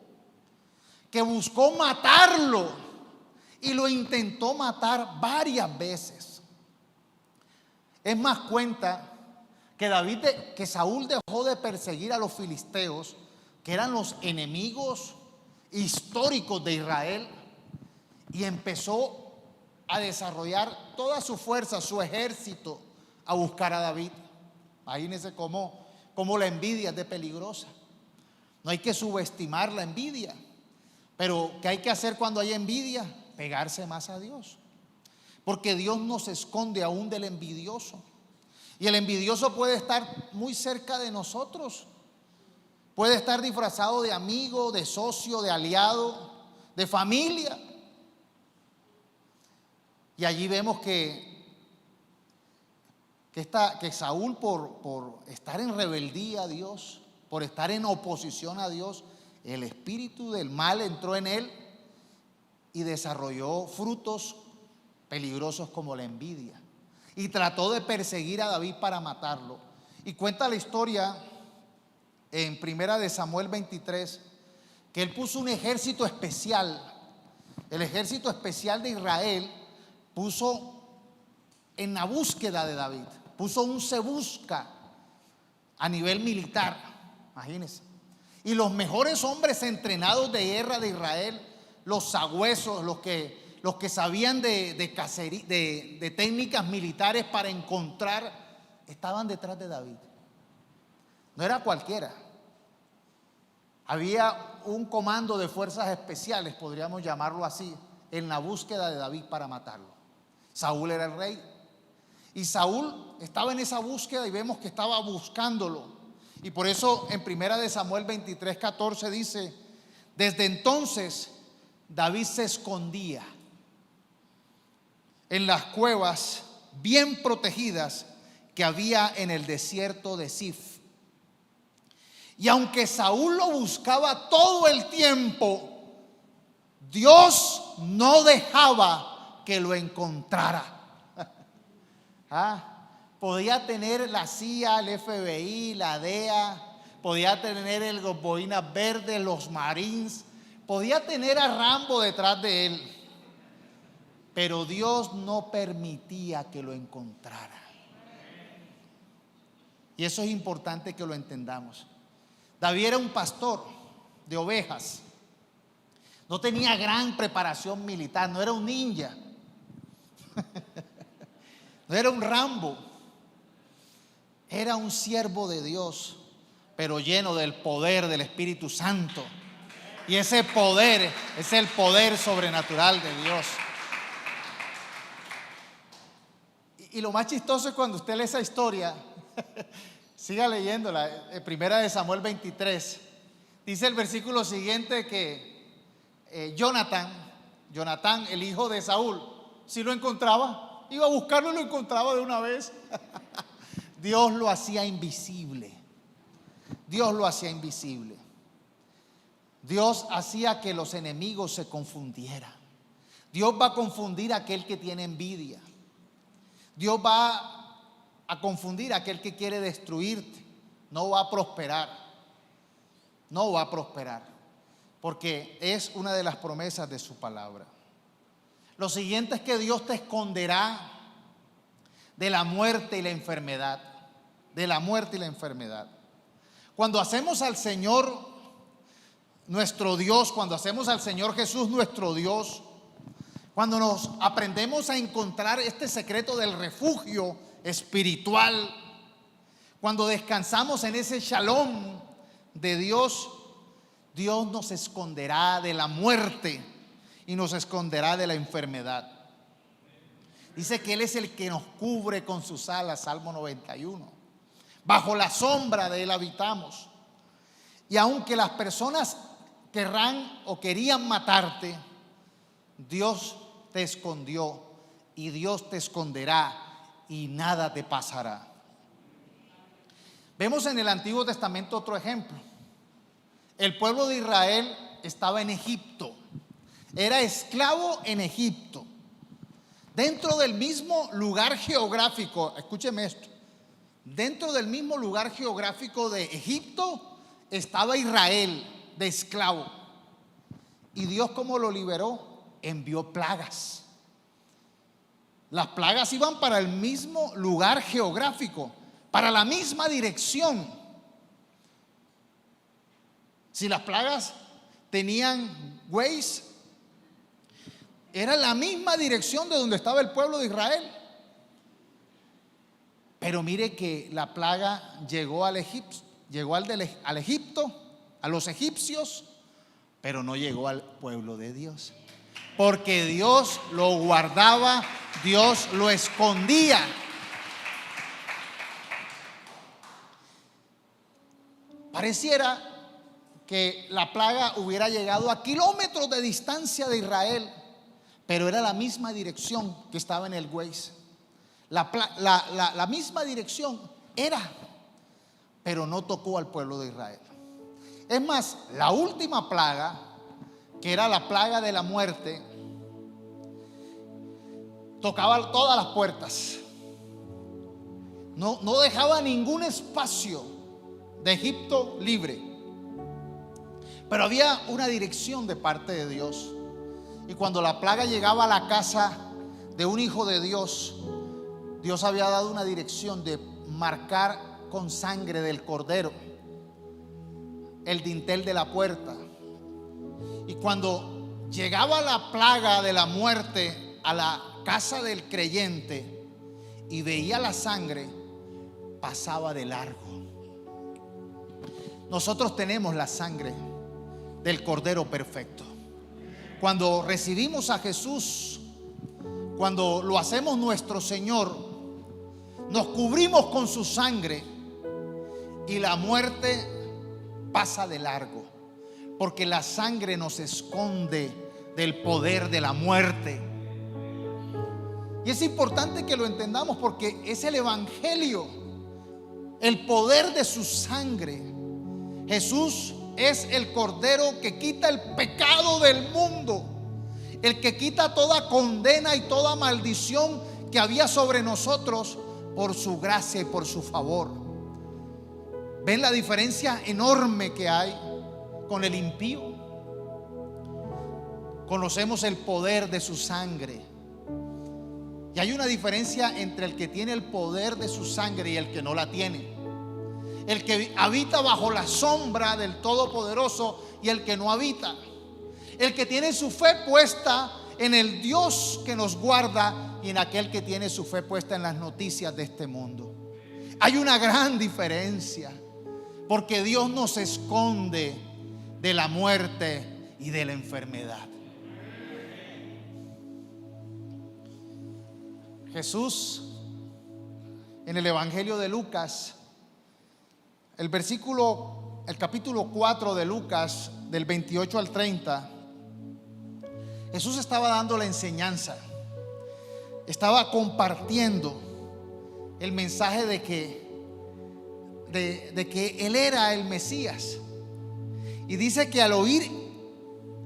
que buscó matarlo y lo intentó matar varias veces. Es más, cuenta que Saúl dejó de perseguir a los filisteos, que eran los enemigos históricos de Israel, y empezó a desarrollar toda su fuerza, su ejército, a buscar a David. Imagínense cómo la envidia es de peligrosa. No hay que subestimar la envidia, pero ¿qué hay que hacer cuando hay envidia? Pegarse más a Dios, porque Dios nos esconde aún del envidioso. Y el envidioso puede estar muy cerca de nosotros, puede estar disfrazado de amigo, de socio, de aliado, de familia. Y allí vemos que Saúl, por estar en rebeldía a Dios, por estar en oposición a Dios, el espíritu del mal entró en él y desarrolló frutos peligrosos como la envidia. Y trató de perseguir a David para matarlo. Y cuenta la historia en Primera de Samuel 23, que él puso un ejército especial. El ejército especial de Israel puso en la búsqueda de David, puso un se busca a nivel militar, imagínense. Y los mejores hombres entrenados de guerra de Israel, los sagüesos, los que sabían de cacería, de técnicas militares para encontrar, estaban detrás de David. No era cualquiera. Había un comando de fuerzas especiales, podríamos llamarlo así, en la búsqueda de David para matarlo. Saúl era el rey y Saúl estaba en esa búsqueda y vemos que estaba buscándolo. Y por eso en 1 Samuel 23:14 dice: desde entonces David se escondía en las cuevas bien protegidas que había en el desierto de Sif. Y aunque Saúl lo buscaba todo el tiempo, Dios no dejaba que lo encontrara. Podía tener la CIA, el FBI, la DEA, podía tener el Boinas Verdes, los Marines, podía tener a Rambo detrás de él, pero Dios no permitía que lo encontrara. Y eso es importante que lo entendamos. David era un pastor de ovejas. No tenía gran preparación militar, no era un ninja, no era un Rambo. Era un siervo de Dios, pero lleno del poder del Espíritu Santo. Y ese poder es el poder sobrenatural de Dios. Y lo más chistoso es cuando usted lee esa historia, siga leyéndola, 1 Samuel 23. Dice el versículo siguiente que Jonatán, el hijo de Saúl, si lo encontraba, iba a buscarlo y lo encontraba de una vez. Dios lo hacía invisible. Dios lo hacía invisible. Dios hacía que los enemigos se confundieran. Dios va a confundir a aquel que tiene envidia. Dios va a confundir a aquel que quiere destruirte. No va a prosperar. No va a prosperar. Porque es una de las promesas de su palabra. Lo siguiente es que Dios te esconderá de la muerte y la enfermedad. De la muerte y la enfermedad. Cuando hacemos al Señor nuestro Dios, cuando hacemos al Señor Jesús nuestro Dios, cuando nos aprendemos a encontrar este secreto del refugio espiritual, cuando descansamos en ese shalom de Dios, Dios nos esconderá de la muerte y nos esconderá de la enfermedad. Dice que Él es el que nos cubre con sus alas, Salmo 91. Bajo la sombra de Él habitamos. Y aunque las personas querrán o querían matarte, Dios te escondió y Dios te esconderá y nada te pasará. Vemos en el Antiguo Testamento otro ejemplo. El pueblo de Israel estaba en Egipto. Era esclavo en Egipto. Dentro del mismo lugar geográfico, escúcheme esto, dentro del mismo lugar geográfico de Egipto estaba Israel de esclavo. Y Dios, ¿cómo lo liberó? Envió plagas. Las plagas iban para el mismo lugar geográfico, para la misma dirección. Si las plagas tenían Waze, era la misma dirección de donde estaba el pueblo de Israel. Pero mire que la plaga llegó al Egipto, al Egipto, a los egipcios, pero no llegó al pueblo de Dios. Porque Dios lo guardaba, Dios lo escondía. Pareciera que la plaga hubiera llegado a kilómetros de distancia de Israel, pero era la misma dirección que estaba en el Waze. La misma dirección era, pero no tocó al pueblo de Israel. Es más, la última plaga, que era la plaga de la muerte, tocaba todas las puertas. No dejaba ningún espacio de Egipto libre. Pero había una dirección de parte de Dios. Y cuando la plaga llegaba a la casa de un hijo de Dios, Dios había dado una dirección de marcar con sangre del cordero el dintel de la puerta. Y cuando llegaba la plaga de la muerte a la casa del creyente y veía la sangre, pasaba de largo. Nosotros tenemos la sangre del Cordero perfecto. Cuando recibimos a Jesús, cuando lo hacemos nuestro Señor, nos cubrimos con su sangre y la muerte pasa de largo, porque la sangre nos esconde del poder de la muerte. Y es importante que lo entendamos, porque es el evangelio, el poder de su sangre. Jesús es el cordero que quita el pecado del mundo, el que quita toda condena y toda maldición que había sobre nosotros por su gracia y por su favor. ¿Ven la diferencia enorme que hay con el impío? Conocemos el poder de su sangre, y hay una diferencia entre el que tiene el poder de su sangre y el que no la tiene. El que habita bajo la sombra del Todopoderoso y el que no habita. El que tiene su fe puesta en el Dios que nos guarda y en aquel que tiene su fe puesta en las noticias de este mundo. Hay una gran diferencia, porque Dios nos esconde de la muerte y de la enfermedad. Jesús, en el Evangelio de Lucas, el capítulo 4 de Lucas, del 28 al 30, Jesús estaba dando la enseñanza, estaba compartiendo el mensaje de que Él era el Mesías. Y dice que al oír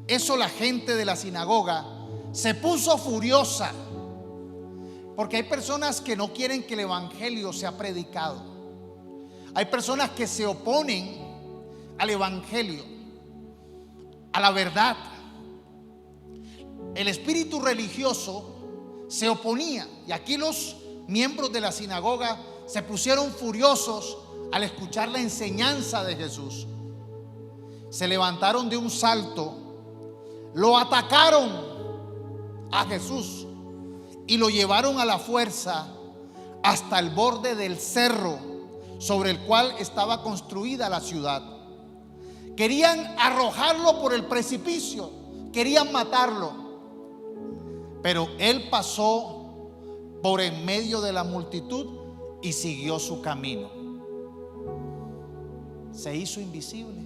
eso, la gente de la sinagoga se puso furiosa, porque hay personas que no quieren que el evangelio sea predicado. Hay personas que se oponen al evangelio, a la verdad. El espíritu religioso se oponía, y aquí los miembros de la sinagoga se pusieron furiosos al escuchar la enseñanza de Jesús. Se levantaron de un salto, lo atacaron a Jesús y lo llevaron a la fuerza hasta el borde del cerro sobre el cual estaba construida la ciudad. Querían arrojarlo por el precipicio, querían matarlo, pero él pasó por en medio de la multitud y siguió su camino. Se hizo invisible.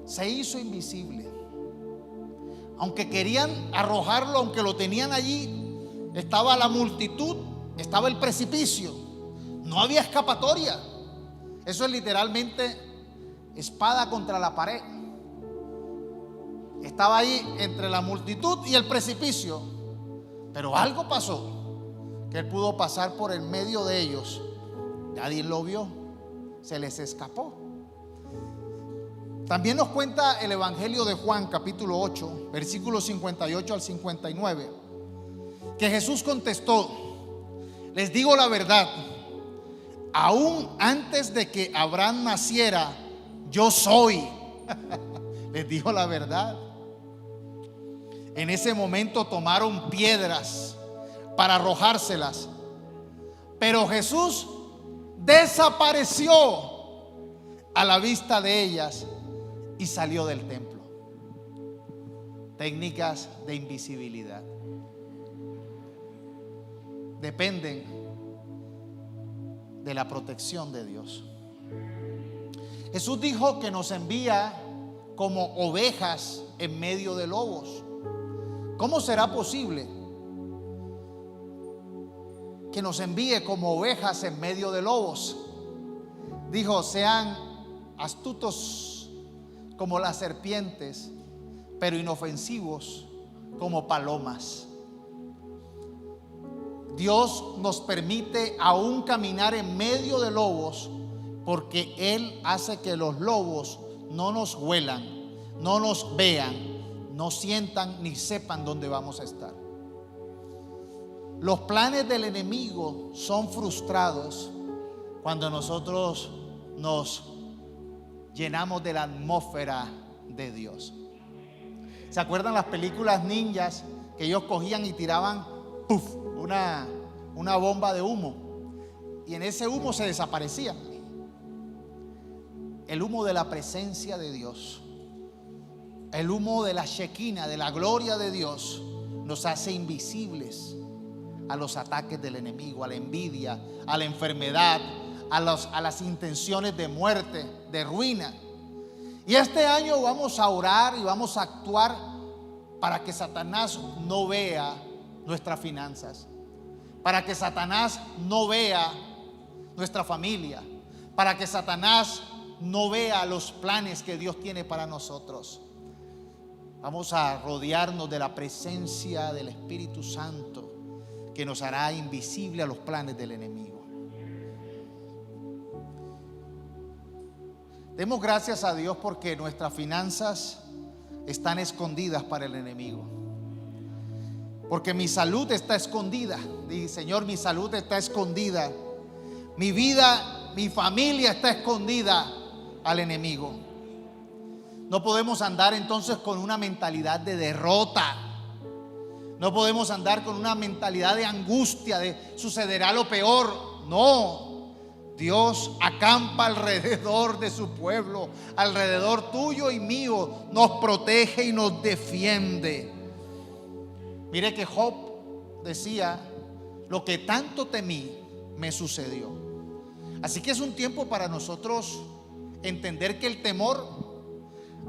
Se hizo invisible. Aunque querían arrojarlo, aunque lo tenían allí, estaba la multitud, estaba el precipicio, no había escapatoria. Eso es literalmente espada contra la pared. Estaba ahí entre la multitud y el precipicio, pero algo pasó, que él pudo pasar por el medio de ellos. Nadie lo vio, se les escapó. También nos cuenta el Evangelio de Juan, capítulo 8, versículos 58 al 59, que Jesús contestó: les digo la verdad, aún antes de que Abraham naciera, yo soy. Les dijo la verdad. En ese momento tomaron piedras para arrojárselas, pero Jesús desapareció a la vista de ellas y salió del templo. Técnicas de invisibilidad dependen de la protección de Dios. Jesús dijo que nos envía como ovejas en medio de lobos. ¿Cómo será posible que nos envíe como ovejas en medio de lobos? Dijo: sean astutos como las serpientes, pero inofensivos como palomas. Dios nos permite aún caminar en medio de lobos, porque Él hace que los lobos no nos huelan, no nos vean, no sientan ni sepan dónde vamos a estar. Los planes del enemigo son frustrados cuando nosotros nos llenamos de la atmósfera de Dios. ¿Se acuerdan las películas ninjas que ellos cogían y tiraban una bomba de humo, y en ese humo se desaparecía? El humo de la presencia de Dios, el humo de la Shekinah, de la gloria de Dios, nos hace invisibles a los ataques del enemigo, a la envidia, a la enfermedad, a las intenciones de muerte, de ruina. Y este año vamos a orar y vamos a actuar para que Satanás no vea nuestras finanzas, para que Satanás no vea nuestra familia, para que Satanás no vea los planes que Dios tiene para nosotros. Vamos a rodearnos de la presencia del Espíritu Santo, que nos hará invisible a los planes del enemigo. Demos gracias a Dios porque nuestras finanzas están escondidas para el enemigo. Porque mi salud está escondida. Dije, Señor, mi salud está escondida. Mi vida, mi familia está escondida al enemigo. No podemos andar entonces con una mentalidad de derrota. No podemos andar con una mentalidad de angustia, de sucederá lo peor. No. Dios acampa alrededor de su pueblo, alrededor tuyo y mío, nos protege y nos defiende. Mire que Job decía, lo que tanto temí me sucedió. Así que es un tiempo para nosotros entender que el temor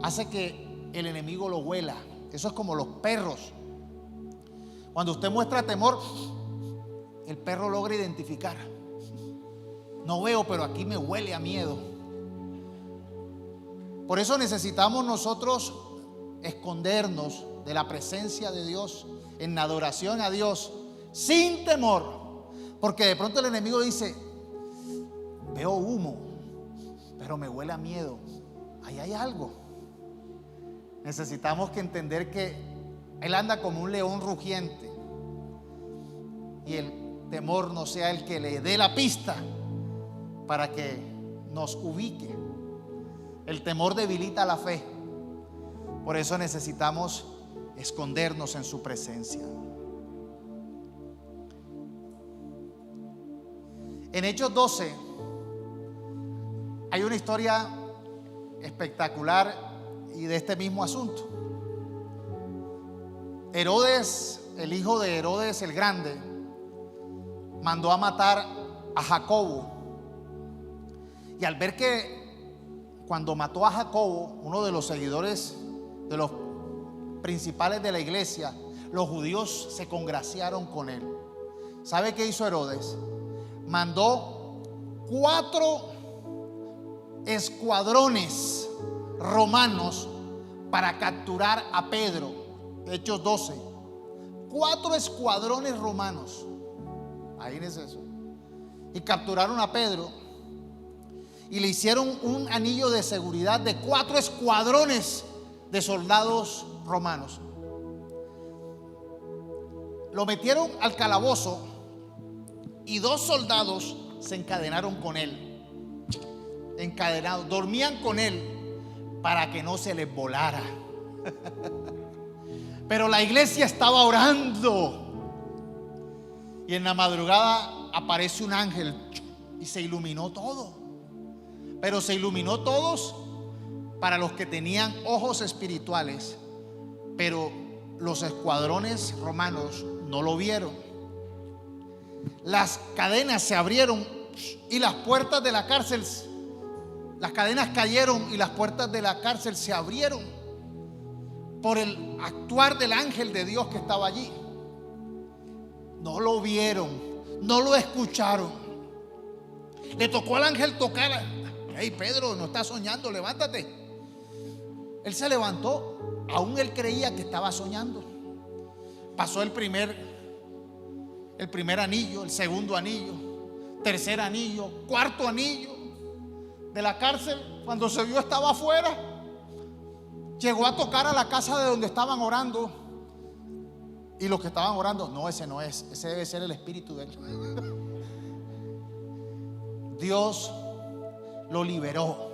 hace que el enemigo lo huela. Eso es como los perros. Cuando usted muestra temor, el perro logra identificar. No veo, pero aquí me huele a miedo. Por eso necesitamos nosotros escondernos de la presencia de Dios en adoración a Dios sin temor, porque de pronto el enemigo dice, veo humo, pero me huele a miedo. Ahí hay algo. Necesitamos que entender que él anda como un león rugiente y el temor no sea el que le dé la pista para que nos ubique. El temor debilita la fe. Por eso necesitamos escondernos en su presencia. En Hechos 12 hay una historia espectacular y de este mismo asunto. Herodes, el hijo de Herodes el Grande, mandó a matar a Jacobo. Y al ver que cuando mató a Jacobo, uno de los seguidores, de los principales de la iglesia, los judíos se congraciaron con él. ¿Sabe qué hizo Herodes? Mandó 4 escuadrones romanos para capturar a Pedro. Hechos 12. 4 escuadrones romanos. Ahí es eso. Y capturaron a Pedro. Y le hicieron un anillo de seguridad de 4 escuadrones de soldados romanos. Lo metieron al calabozo y 2 soldados se encadenaron con él. Encadenados, dormían con él para que no se les volara. Pero la iglesia estaba orando. Y en la madrugada aparece un ángel y se iluminó todo. Pero se iluminó todos para los que tenían ojos espirituales. Pero los escuadrones romanos no lo vieron. Las cadenas se abrieron y las puertas de la cárcel, las cadenas cayeron y las puertas de la cárcel se abrieron por el actuar del ángel de Dios que estaba allí. No lo vieron, no lo escucharon. Le tocó al ángel tocar. Hey, Pedro, no estás soñando, levántate. Él se levantó, aún él creía que estaba soñando. Pasó el primer anillo, el segundo anillo, tercer anillo, cuarto anillo de la cárcel. Cuando se vio estaba afuera. Llegó a tocar a la casa de donde estaban orando. Y los que estaban orando, no, ese no es, ese debe ser el espíritu de él. Dios lo liberó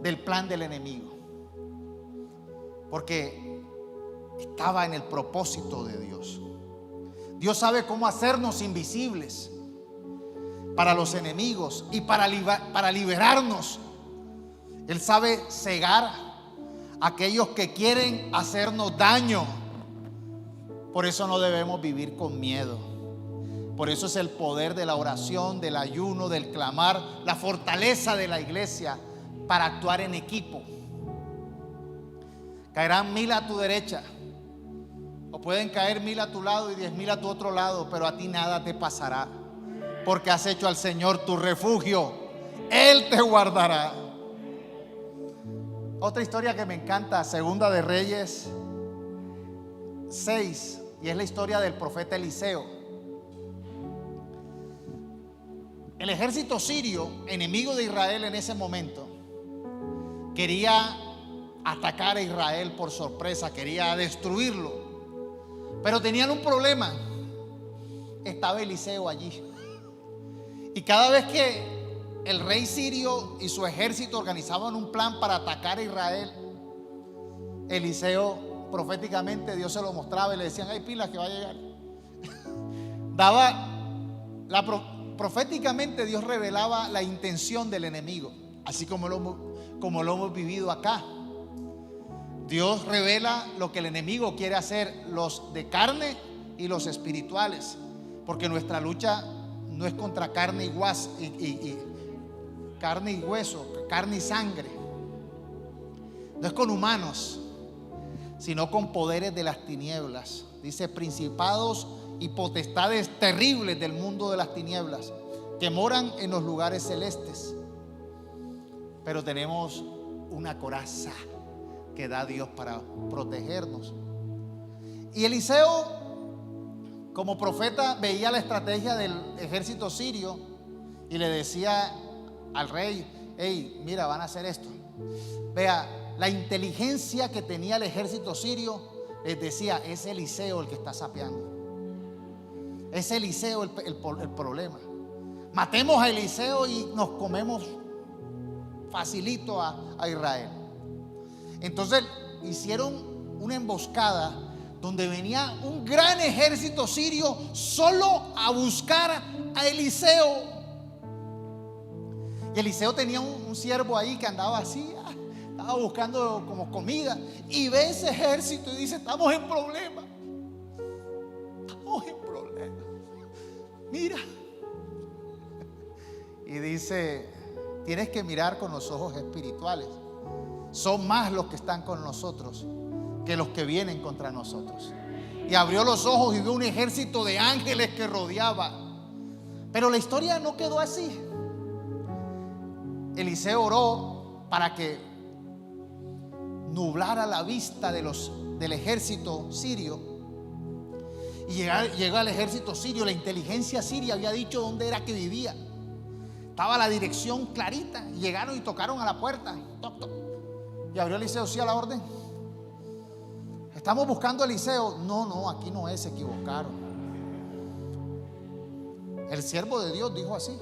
del plan del enemigo, porque estaba en el propósito de Dios. Dios sabe cómo hacernos invisibles para los enemigos y para liberarnos. Él sabe cegar a aquellos que quieren hacernos daño. Por eso no debemos vivir con miedo. Por eso es el poder de la oración, del ayuno, del clamar, la fortaleza de la iglesia para actuar en equipo. Caerán 1000 a tu derecha, o pueden caer 1000 a tu lado y 10,000 a tu otro lado, pero a ti nada te pasará, porque has hecho al Señor tu refugio. Él te guardará. Otra historia que me encanta, Segunda de Reyes 6, y es la historia del profeta Eliseo. El ejército sirio, enemigo de Israel en ese momento, quería atacar a Israel por sorpresa, quería destruirlo, pero tenían un problema. Estaba Eliseo allí, y cada vez que el rey sirio y su ejército organizaban un plan para atacar a Israel, Eliseo proféticamente Dios se lo mostraba y le decían: hay pilas que va a llegar. Proféticamente Dios revelaba la intención del enemigo, así como lo hemos vivido acá. Dios revela lo que el enemigo quiere hacer, los de carne y los espirituales, porque nuestra lucha no es contra carne y carne y hueso, carne y sangre. No es con humanos, sino con poderes de las tinieblas. Dice: principados y potestades terribles del mundo de las tinieblas, que moran en los lugares celestes. Pero tenemos una coraza que da Dios para protegernos. Y Eliseo, como profeta, veía la estrategia del ejército sirio y le decía al rey: hey, mira, van a hacer esto. Vea, la inteligencia que tenía el ejército sirio les decía: es Eliseo el que está sapeando, es Eliseo el problema. Matemos a Eliseo y nos comemos facilito a Israel. Entonces hicieron una emboscada donde venía un gran ejército sirio solo a buscar a Eliseo. Y Eliseo tenía un siervo ahí que andaba así, estaba buscando como comida, y ve ese ejército y dice: estamos en problema, mira. Y dice: tienes que mirar con los ojos espirituales. Son más los que están con nosotros que los que vienen contra nosotros. Y abrió los ojos y vio un ejército de ángeles que rodeaba. Pero la historia no quedó así. Eliseo oró para que nublara la vista del ejército sirio. Y llega el ejército sirio. La inteligencia siria había dicho dónde era que vivía. Estaba la dirección clarita. Llegaron y tocaron a la puerta. Toc, toc. Y abrió Eliseo: sí, a la orden. Estamos buscando a Eliseo. No, aquí no es, se equivocaron. El siervo de Dios dijo así,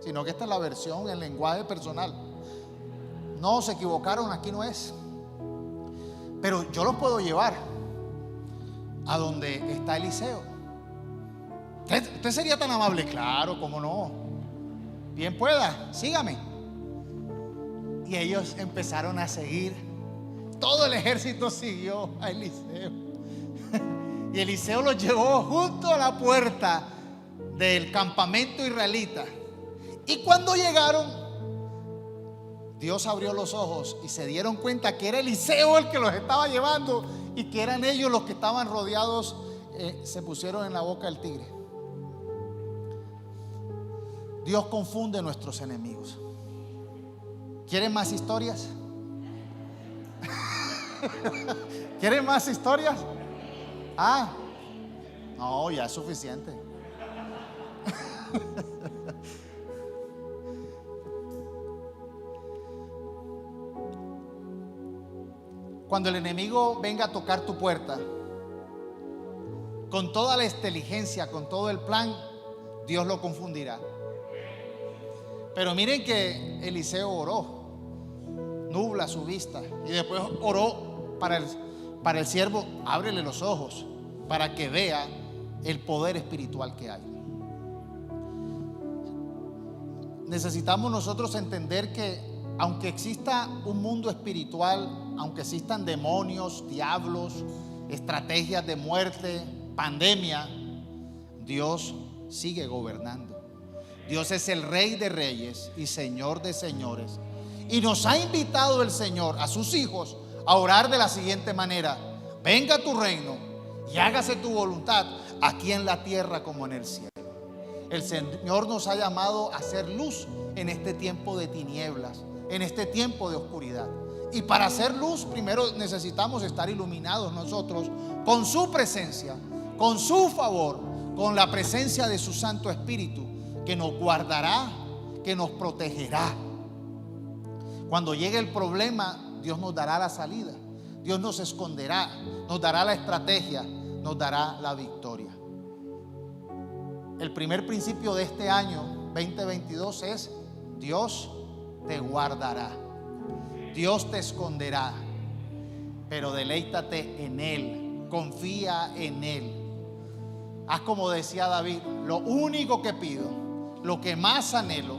sino que esta es la versión en lenguaje personal. No, se equivocaron, aquí no es. Pero yo los puedo llevar a donde está Eliseo. ¿Usted sería tan amable? Claro, cómo no. Bien pueda, sígame. Y ellos empezaron a seguir. Todo el ejército siguió a Eliseo. Y Eliseo los llevó junto a la puerta del campamento israelita. Y cuando llegaron, Dios abrió los ojos y se dieron cuenta que era Eliseo el que los estaba llevando y que eran ellos los que estaban rodeados. Se pusieron en la boca del tigre. Dios confunde a nuestros enemigos. ¿Quieren más historias? ¿Quieren más historias? No, ya es suficiente. Cuando el enemigo venga a tocar tu puerta, con toda la inteligencia, con todo el plan, Dios lo confundirá. Pero miren que Eliseo oró, nubla su vista, y después oró para el siervo: ábrele los ojos para que vea el poder espiritual que hay. Necesitamos nosotros entender que aunque exista un mundo espiritual, aunque existan demonios, diablos, estrategias de muerte, pandemia, Dios sigue gobernando. Dios es el Rey de reyes y Señor de señores. Y nos ha invitado el Señor a sus hijos a orar de la siguiente manera: venga tu reino y hágase tu voluntad aquí en la tierra como en el cielo. El Señor nos ha llamado a ser luz en este tiempo de tinieblas, en este tiempo de oscuridad. Y para hacer luz primero necesitamos estar iluminados nosotros con su presencia, con su favor, con la presencia de su Santo Espíritu, que nos guardará, que nos protegerá. Cuando llegue el problema, Dios nos dará la salida, Dios nos esconderá, nos dará la estrategia, nos dará la victoria. El primer principio de este año 2022 es: Dios te guardará, Dios te esconderá, pero deleítate en Él, confía en Él. Haz como decía David: lo único que pido, lo que más anhelo,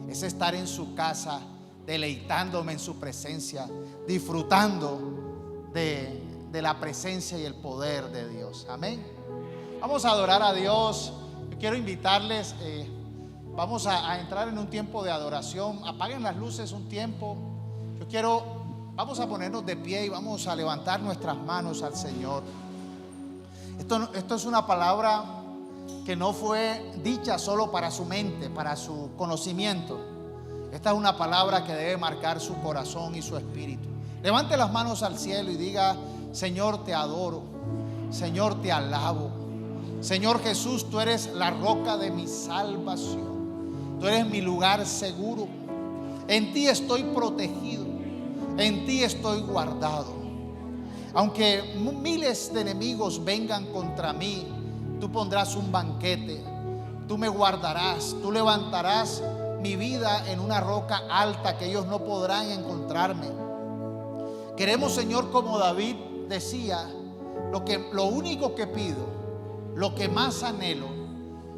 es estar en su casa, deleitándome en su presencia, disfrutando de la presencia y el poder de Dios. Amén. Vamos a adorar a Dios. Yo quiero invitarles, vamos a entrar en un tiempo de adoración. Apaguen las luces un tiempo. Vamos a ponernos de pie y vamos a levantar nuestras manos al Señor. Esto es una palabra que no fue dicha solo para su mente, para su conocimiento. Esta es una palabra que debe marcar su corazón y su espíritu. Levante las manos al cielo y diga: Señor, te adoro, Señor, te alabo. Señor Jesús, tú eres la roca de mi salvación, tú eres mi lugar seguro. En ti estoy protegido, en ti estoy guardado. Aunque miles de enemigos vengan contra mí, tú pondrás un banquete, tú me guardarás, tú levantarás mi vida en una roca alta que ellos no podrán encontrarme. Queremos, Señor, como David decía, lo único que pido, lo que más anhelo,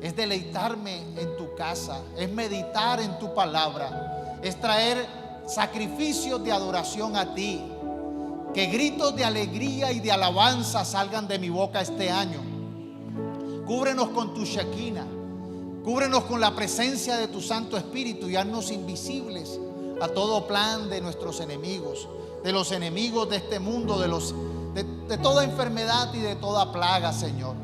es deleitarme en tu casa, es meditar en tu palabra, es traer sacrificios de adoración a ti. Que gritos de alegría y de alabanza salgan de mi boca este año. Cúbrenos con tu Shekinah, cúbrenos con la presencia de tu Santo Espíritu y haznos invisibles a todo plan de nuestros enemigos, de los enemigos de este mundo, de toda enfermedad y de toda plaga, Señor.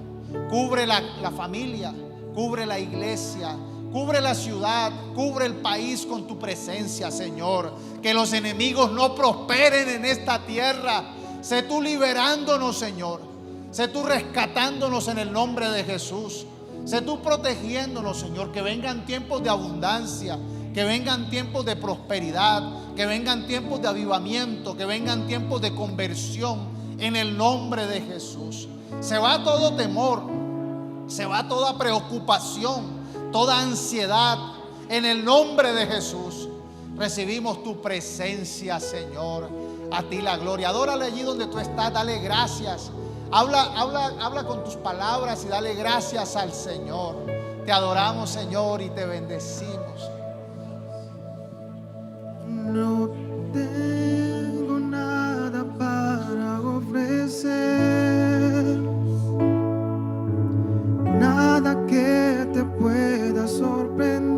Cubre la familia, cubre la iglesia, cubre la ciudad, cubre el país con tu presencia, Señor. Que los enemigos no prosperen en esta tierra. Sé tú liberándonos, Señor. Sé tú rescatándonos en el nombre de Jesús. Sé tú protegiéndonos, Señor. Que vengan tiempos de abundancia, que vengan tiempos de prosperidad, que vengan tiempos de avivamiento, que vengan tiempos de conversión en el nombre de Jesús. Se va todo temor, se va toda preocupación, toda ansiedad. En el nombre de Jesús recibimos tu presencia, Señor. A ti la gloria. Adórale allí donde tú estás, dale gracias. Habla con tus palabras y dale gracias al Señor. Te adoramos, Señor, y te bendecimos. No tengo nada para ofrecer, nada que te pueda sorprender.